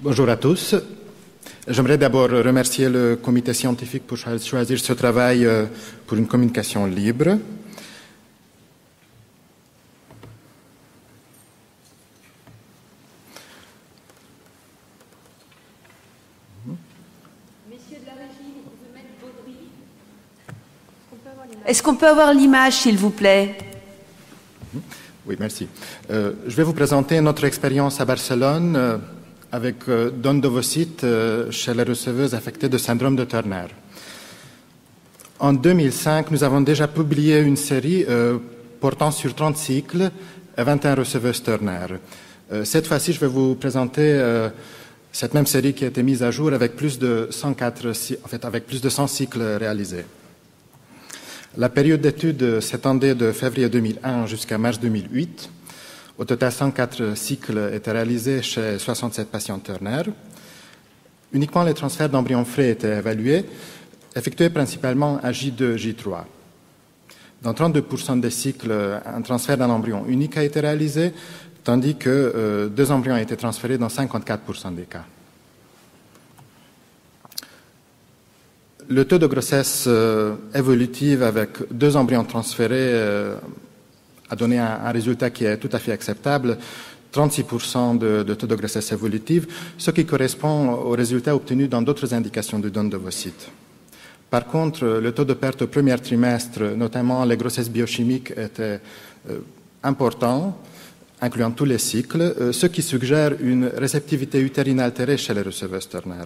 Bonjour à tous. J'aimerais d'abord remercier le comité scientifique pour choisir ce travail pour une communication libre. Messieurs de la régie, vous pouvez mettre Baudry. Est-ce qu'on peut avoir l'image, s'il vous plaît? Oui, merci. Je vais vous présenter notre expérience à Barcelone avec don d'ovocytes chez les receveuses affectées de syndrome de Turner. En 2005, nous avons déjà publié une série portant sur 30 cycles et 21 receveuses Turner. Cette fois-ci, je vais vous présenter cette même série qui a été mise à jour avec plus de 100 cycles réalisés. La période d'étude s'étendait de février 2001 jusqu'à mars 2008. Au total, 104 cycles étaient réalisés chez 67 patients Turner. Uniquement les transferts d'embryons frais étaient évalués, effectués principalement à J2, J3. Dans 32% des cycles, un transfert d'un embryon unique a été réalisé, tandis que 2 embryons ont été transférés dans 54% des cas. Le taux de grossesse évolutive avec 2 embryons transférés a donné un résultat qui est tout à fait acceptable, 36% de taux de grossesse évolutive, ce qui correspond aux résultats obtenus dans d'autres indications de don d'ovocytes. Par contre, le taux de perte au premier trimestre, notamment les grossesses biochimiques, était important, incluant tous les cycles, ce qui suggère une réceptivité utérine altérée chez les receveuses Turner.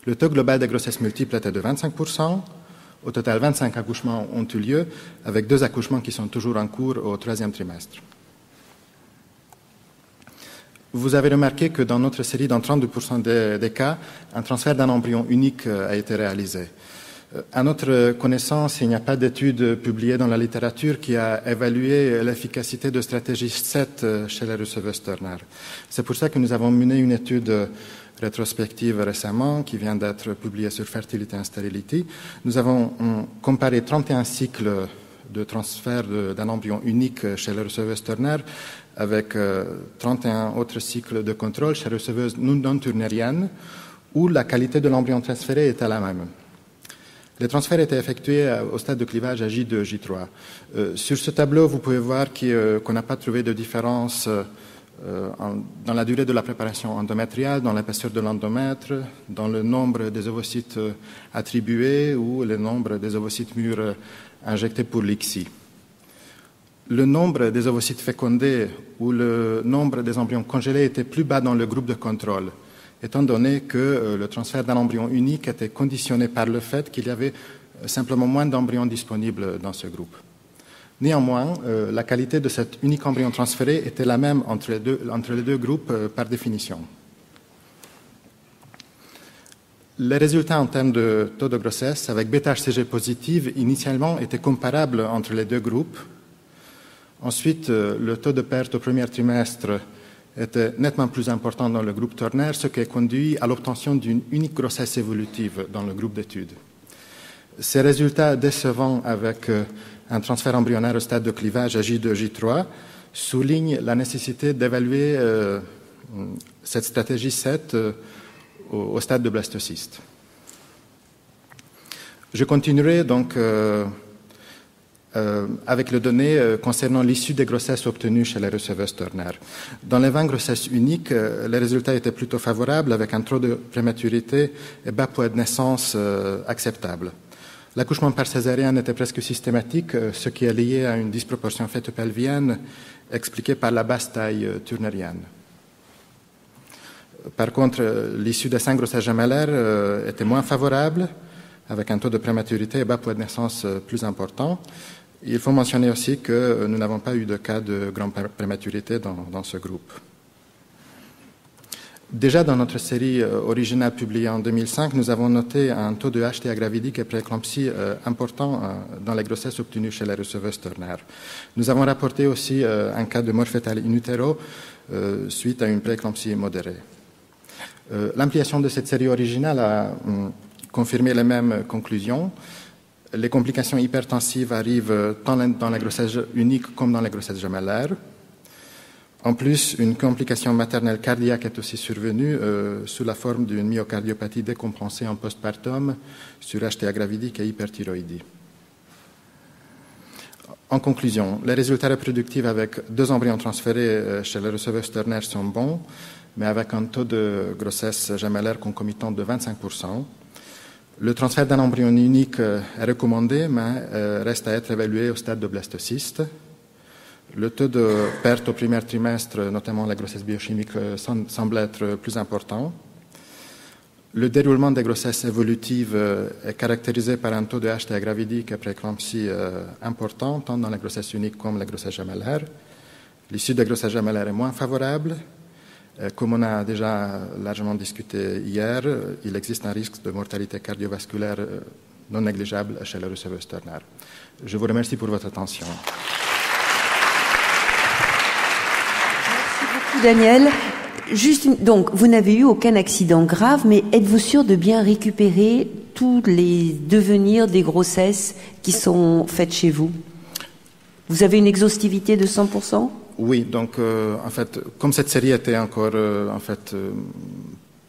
Le taux global des grossesses multiples était de 25%. Au total, 25 accouchements ont eu lieu, avec 2 accouchements qui sont toujours en cours au 3e trimestre. Vous avez remarqué que dans notre série, dans 32% des cas, un transfert d'un embryon unique a été réalisé. À notre connaissance, il n'y a pas d'étude publiée dans la littérature qui a évalué l'efficacité de stratégie 7 chez les receveuses Turner. C'est pour ça que nous avons mené une étude rétrospective récemment, qui vient d'être publiée sur Fertility and Sterility. Nous avons comparé 31 cycles de transfert d'un embryon unique chez les receveuses Turner avec 31 autres cycles de contrôle chez les receveuses non turnériennes, où la qualité de l'embryon transféré était la même. Les transferts étaient effectués au stade de clivage à J2, J3. Sur ce tableau, vous pouvez voir qu'on n'a pas trouvé de différence dans la durée de la préparation endométriale, dans l'épaisseur de l'endomètre, dans le nombre des ovocytes attribués ou le nombre des ovocytes mûrs injectés pour l'ICSI. Le nombre des ovocytes fécondés ou le nombre des embryons congélés était plus bas dans le groupe de contrôle, étant donné que le transfert d'un embryon unique était conditionné par le fait qu'il y avait simplement moins d'embryons disponibles dans ce groupe. Néanmoins, la qualité de cet unique embryon transféré était la même entre les deux groupes par définition. Les résultats en termes de taux de grossesse avec bêta-HCG positive initialement étaient comparables entre les deux groupes. Ensuite, le taux de perte au premier trimestre était nettement plus important dans le groupe Turner, ce qui a conduit à l'obtention d'une unique grossesse évolutive dans le groupe d'études. Ces résultats décevants avec un transfert embryonnaire au stade de clivage à J2, J3 soulignent la nécessité d'évaluer cette stratégie 7 au stade de blastocyste. Je continuerai donc avec les données concernant l'issue des grossesses obtenues chez les receveuses Turner. Dans les 20 grossesses uniques, les résultats étaient plutôt favorables avec un taux de prématurité et bas poids de naissance acceptable. L'accouchement par césarienne était presque systématique, ce qui est lié à une disproportion fœto-pelvienne expliquée par la basse taille turnérienne. Par contre, l'issue des 5 grossesses gemellaires était moins favorable, avec un taux de prématurité et bas poids de naissance plus important. Il faut mentionner aussi que nous n'avons pas eu de cas de grande prématurité dans ce groupe. Déjà dans notre série originale publiée en 2005, nous avons noté un taux de HTA gravidique et prééclampsie important dans les grossesses obtenues chez les receveuses Turner. Nous avons rapporté aussi un cas de mort fœtale in utero suite à une prééclampsie modérée. L'ampliation de cette série originale a confirmé les mêmes conclusions. Les complications hypertensives arrivent tant dans les grossesses uniques comme dans les grossesses gemellaires. En plus, une complication maternelle cardiaque est aussi survenue sous la forme d'une myocardiopathie décompensée en postpartum sur HTA gravidique et hyperthyroïdie. En conclusion, les résultats reproductifs avec 2 embryons transférés chez le receveur Turner sont bons, mais avec un taux de grossesse gemellaire concomitant de 25%. Le transfert d'un embryon unique est recommandé, mais reste à être évalué au stade de blastocyste. Le taux de perte au premier trimestre, notamment la grossesse biochimique, semble être plus important. Le déroulement des grossesses évolutives est caractérisé par un taux de HTA gravidique après éclampsie important, tant dans la grossesse unique comme la grossesse gemellaire. L'issue des grossesses gemellaires est moins favorable. Comme on a déjà largement discuté hier, il existe un risque de mortalité cardiovasculaire non négligeable chez le receveur Turner. Je vous remercie pour votre attention. Merci beaucoup, Daniel. Donc, vous n'avez eu aucun accident grave, mais êtes-vous sûr de bien récupérer tous les devenirs des grossesses qui sont faites chez vous? Vous avez une exhaustivité de 100%? Oui, donc en fait, comme cette série était encore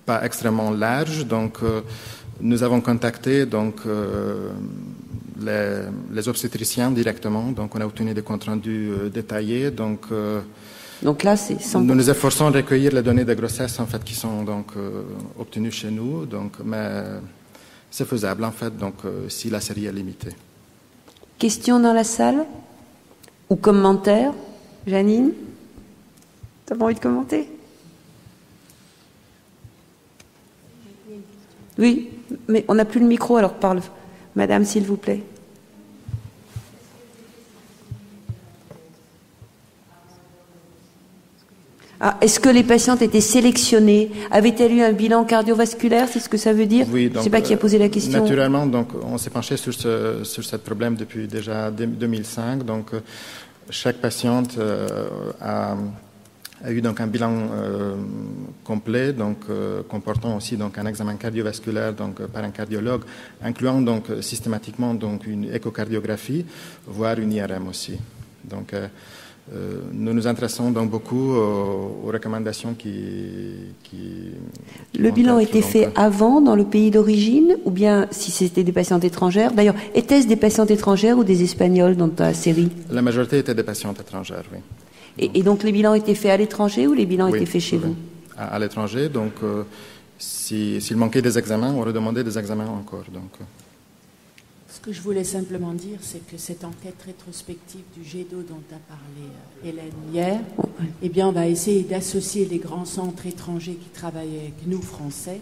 pas extrêmement large, donc nous avons contacté les obstétriciens directement, donc on a obtenu des comptes rendus détaillés, donc là, c'est 100%. Nous nous efforçons de recueillir les données de grossesse en fait qui sont donc obtenues chez nous, donc mais c'est faisable en fait, donc si la série est limitée. Questions dans la salle ou commentaires? Janine, tu n'as pas envie de commenter? Oui, mais on n'a plus le micro, alors parle. Madame, s'il vous plaît. Est-ce que les patientes étaient sélectionnées? Avait-elle eu un bilan cardiovasculaire? C'est ce que ça veut dire? Oui, donc, je ne sais pas qui a posé la question. Naturellement, donc, on s'est penché sur ce problème depuis déjà 2005. Donc, chaque patiente a eu donc un bilan complet, donc comportant aussi donc un examen cardiovasculaire donc par un cardiologue, incluant donc systématiquement donc une échocardiographie, voire une IRM aussi. Donc nous nous intéressons donc beaucoup aux recommandations qui le bilan était fait avant dans le pays d'origine, ou bien si c'était des patientes étrangères? D'ailleurs, étaient-ce des patientes étrangères ou des Espagnols dans ta série? La majorité étaient des patientes étrangères, oui. Et donc les bilans étaient faits à l'étranger ou les bilans étaient faits chez vous? À l'étranger, donc s'il manquait des examens, on redemandait des examens encore. Donc. Ce que je voulais simplement dire, c'est que cette enquête rétrospective du GEDO dont a parlé Hélène hier, eh bien, on va essayer d'associer les grands centres étrangers qui travaillent avec nous, Français,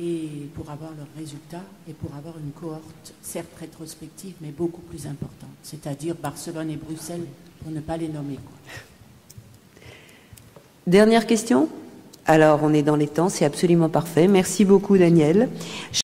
et pour avoir leurs résultats et pour avoir une cohorte, certes rétrospective, mais beaucoup plus importante, c'est-à-dire Barcelone et Bruxelles, pour ne pas les nommer, quoi. Dernière question? Alors, on est dans les temps, c'est absolument parfait. Merci beaucoup, Daniel.